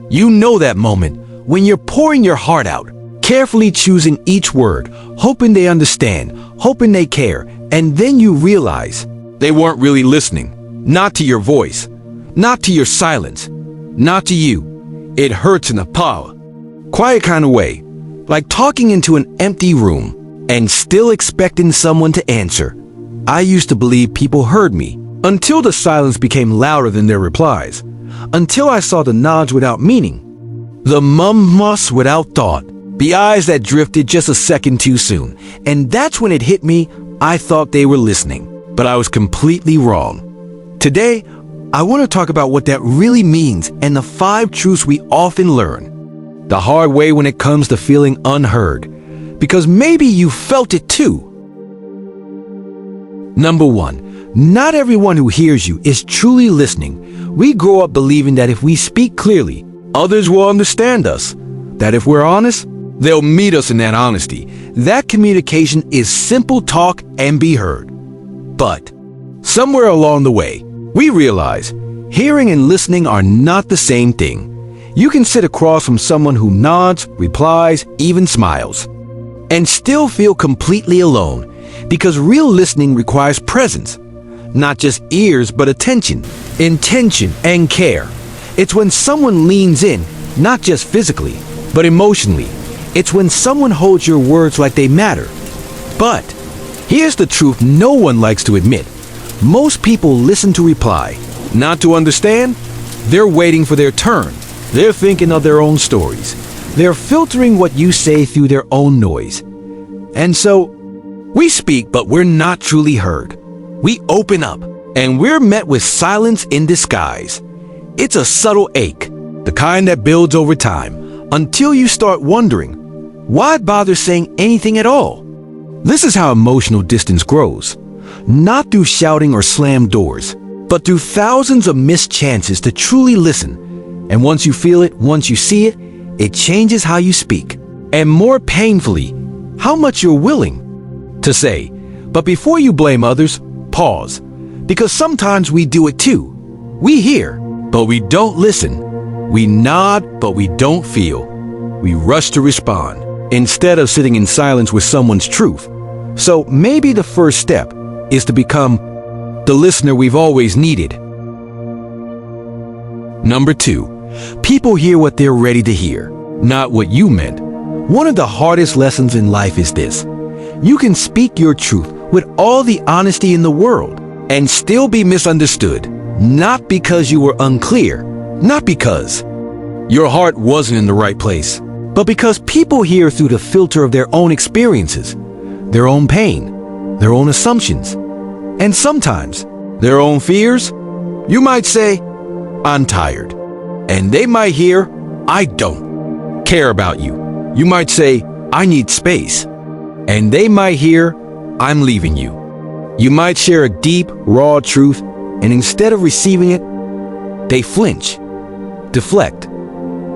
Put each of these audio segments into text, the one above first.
You know that moment when you're pouring your heart out, carefully choosing each word, hoping they understand, hoping they care, and then you realize they weren't really listening. Not to your voice, not to your silence, not to you. It hurts in a quiet kind of way, like talking into an empty room and still expecting someone to answer. I used to believe people heard me until the silence became louder than their replies, until I saw the nods without meaning, the mum's without thought, the eyes that drifted just a second too soon. And that's when it hit me. I thought they were listening, but I was completely wrong. Today, I want to talk about what that really means and the 5 truths we often learn the hard way when it comes to feeling unheard, because maybe you felt it too. Number 1, not everyone who hears you is truly listening. We grow up believing that if we speak clearly, others will understand us, that if we're honest, they'll meet us in that honesty. That communication is simple talk and be heard. But somewhere along the way, we realize hearing and listening are not the same thing. You can sit across from someone who nods, replies, even smiles, and still feel completely alone, because real listening requires presence, not just ears but attention, intention, and care. It's when someone leans in, not just physically, but emotionally. It's when someone holds your words like they matter. But here's the truth no one likes to admit. Most people listen to reply, not to understand. They're waiting for their turn. They're thinking of their own stories. They're filtering what you say through their own noise. And so, we speak, but we're not truly heard. We open up, and we're met with silence in disguise. It's a subtle ache, the kind that builds over time, until you start wondering, why bother saying anything at all? This is how emotional distance grows. Not through shouting or slammed doors, but through thousands of missed chances to truly listen. And once you feel it, once you see it, it changes how you speak. And more painfully, how much you're willing to say. But before you blame others, pause. Because sometimes we do it too. We hear, but we don't listen. We nod, but we don't feel. We rush to respond, instead of sitting in silence with someone's truth. So maybe the first step is to become the listener we've always needed. Number 2, people hear what they're ready to hear, not what you meant. One of the hardest lessons in life is this. You can speak your truth with all the honesty in the world and still be misunderstood, not because you were unclear, not because your heart wasn't in the right place, but because people hear through the filter of their own experiences, their own pain, their own assumptions, and sometimes their own fears. You might say, I'm tired. And they might hear, I don't care about you. You might say, I need space. And they might hear, I'm leaving you. You might share a deep, raw truth, and instead of receiving it, they flinch, deflect,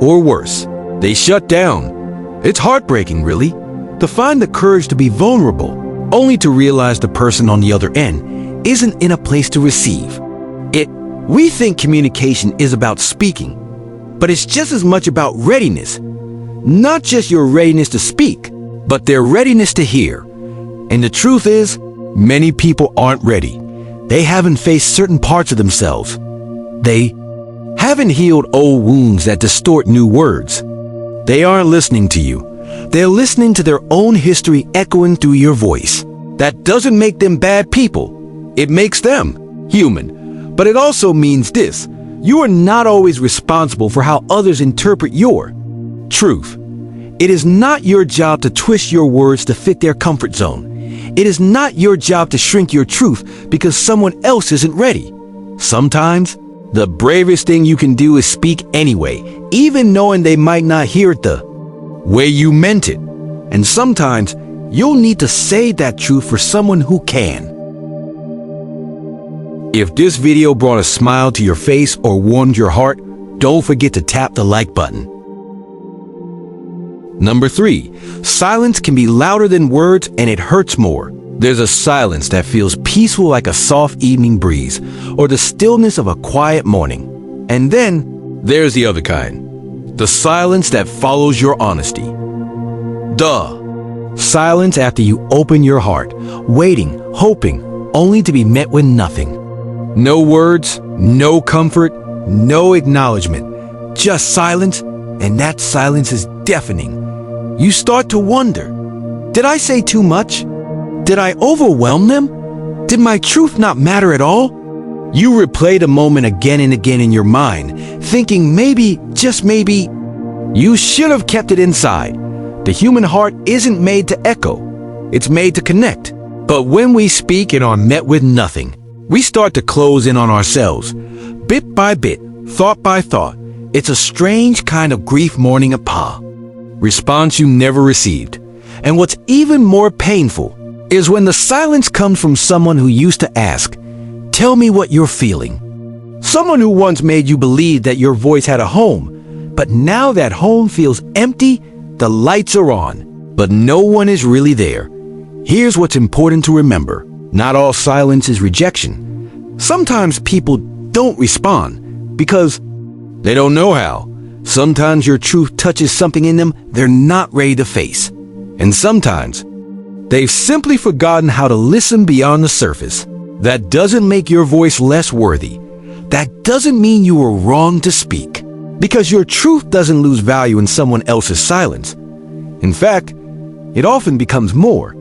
or worse, they shut down. It's heartbreaking, really, to find the courage to be vulnerable, only to realize the person on the other end isn't in a place to receive. We think communication is about speaking, but it's just as much about readiness. Not just your readiness to speak, but their readiness to hear. And the truth is, many people aren't ready. They haven't faced certain parts of themselves. They haven't healed old wounds that distort new words. They aren't listening to you. They're listening to their own history echoing through your voice. That doesn't make them bad people. It makes them human. But it also means this: you are not always responsible for how others interpret your truth. It is not your job to twist your words to fit their comfort zone. It is not your job to shrink your truth because someone else isn't ready. Sometimes, the bravest thing you can do is speak anyway, even knowing they might not hear it the way you meant it. And sometimes, you'll need to say that truth for someone who can. If this video brought a smile to your face or warmed your heart, don't forget to tap the like button. Number 3, silence can be louder than words and it hurts more. There's a silence that feels peaceful like a soft evening breeze or the stillness of a quiet morning. And then there's the other kind, the silence that follows your honesty. Silence after you open your heart, waiting, hoping, only to be met with nothing. No words, no comfort, no acknowledgement, just silence, and that silence is deafening. You start to wonder, did I say too much? Did I overwhelm them? Did my truth not matter at all? You replay the moment again and again in your mind, thinking maybe, just maybe, you should have kept it inside. The human heart isn't made to echo, it's made to connect. But when we speak and are met with nothing, we start to close in on ourselves. Bit by bit, thought by thought, it's a strange kind of grief mourning a pa. Response you never received. And what's even more painful is when the silence comes from someone who used to ask, tell me what you're feeling. Someone who once made you believe that your voice had a home, but now that home feels empty, the lights are on, but no one is really there. Here's what's important to remember. Not all silence is rejection. Sometimes people don't respond because they don't know how. Sometimes your truth touches something in them they're not ready to face. And sometimes they've simply forgotten how to listen beyond the surface. That doesn't make your voice less worthy. That doesn't mean you were wrong to speak. Because your truth doesn't lose value in someone else's silence. In fact, it often becomes more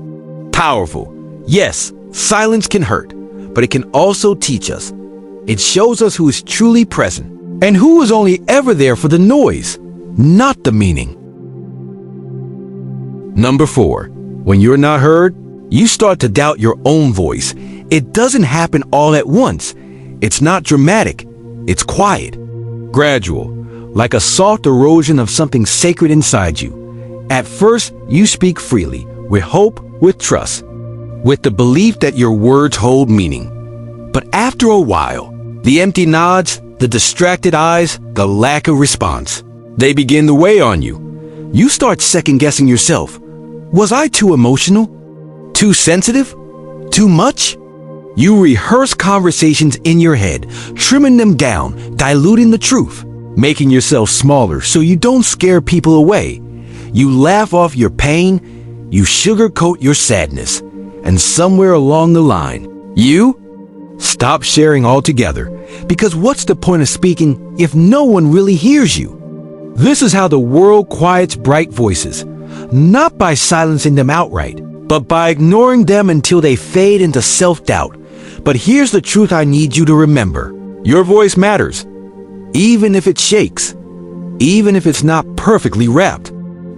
powerful. Yes, silence can hurt, but it can also teach us. It shows us who is truly present and who was only ever there for the noise, not the meaning. Number 4, when you're not heard, you start to doubt your own voice. It doesn't happen all at once. It's not dramatic. It's quiet, gradual, like a soft erosion of something sacred inside you. At first, you speak freely, with hope, with trust, with the belief that your words hold meaning. But after a while, the empty nods, the distracted eyes, the lack of response, they begin to weigh on you. You start second-guessing yourself. Was I too emotional? Too sensitive? Too much? You rehearse conversations in your head, trimming them down, diluting the truth, making yourself smaller so you don't scare people away. You laugh off your pain, you sugarcoat your sadness, and somewhere along the line, you stop sharing altogether. Because what's the point of speaking if no one really hears you? This is how the world quiets bright voices, not by silencing them outright, but by ignoring them until they fade into self-doubt. But here's the truth I need you to remember. Your voice matters, even if it shakes, even if it's not perfectly wrapped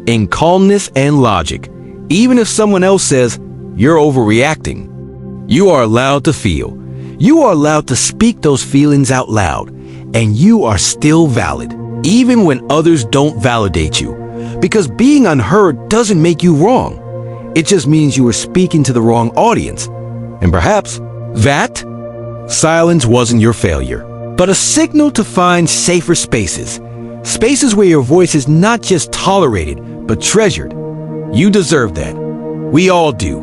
in calmness and logic. Even if someone else says you're overreacting, you are allowed to feel. You are allowed to speak those feelings out loud, and you are still valid, even when others don't validate you. Because being unheard doesn't make you wrong. It just means you were speaking to the wrong audience. And perhaps that silence wasn't your failure, but a signal to find safer spaces. Spaces where your voice is not just tolerated, but treasured. You deserve that. We all do.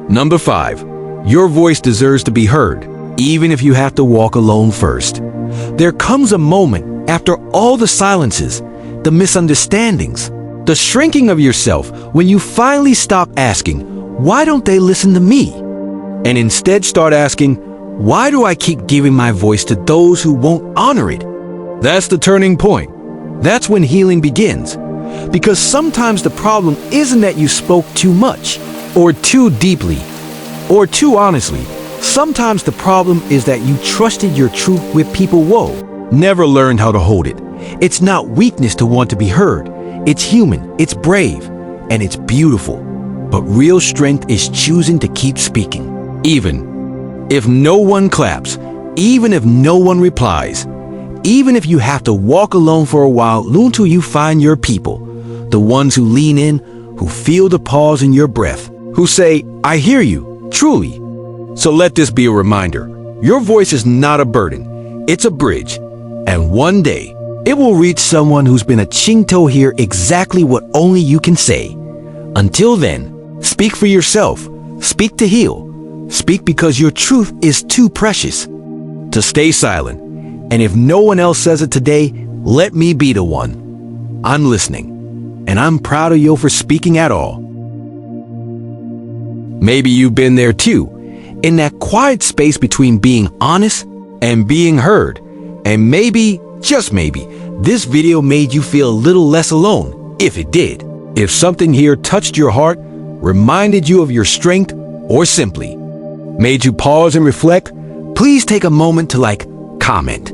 Number 5, your voice deserves to be heard, even if you have to walk alone first. There comes a moment after all the silences, the misunderstandings, the shrinking of yourself, when you finally stop asking, why don't they listen to me? And instead start asking, why do I keep giving my voice to those who won't honor it? That's the turning point. That's when healing begins. Because sometimes the problem isn't that you spoke too much, or too deeply, or too honestly. Sometimes the problem is that you trusted your truth with people never learned how to hold it. It's not weakness to want to be heard. It's human, it's brave, and it's beautiful. But real strength is choosing to keep speaking. Even if no one claps, even if no one replies, even if you have to walk alone for a while until you find your people, the ones who lean in, who feel the pause in your breath, who say, I hear you, truly. So let this be a reminder. Your voice is not a burden, it's a bridge. And one day, it will reach someone who's been a chinto hear exactly what only you can say. Until then, Speak for yourself. Speak to heal. Speak because your truth is too precious to stay silent. And if no one else says it today, let me be the one. I'm listening, and I'm proud of you for speaking at all. Maybe you've been there too, in that quiet space between being honest and being heard. And maybe, just maybe, this video made you feel a little less alone, if it did. If something here touched your heart, reminded you of your strength, or simply made you pause and reflect, please take a moment to comment,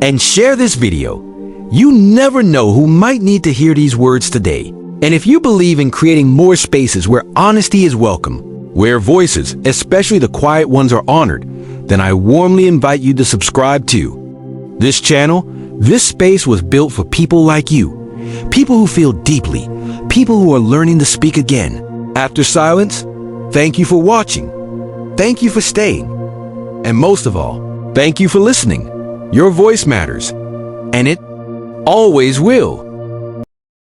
and share this video. You never know who might need to hear these words today. And if you believe in creating more spaces where honesty is welcome, where voices, especially the quiet ones, are honored, then I warmly invite you to subscribe to this channel. This space was built for people like you, people who feel deeply, people who are learning to speak again. After silence, thank you for watching. Thank you for staying. And most of all, thank you for listening. Your voice matters, and it always will.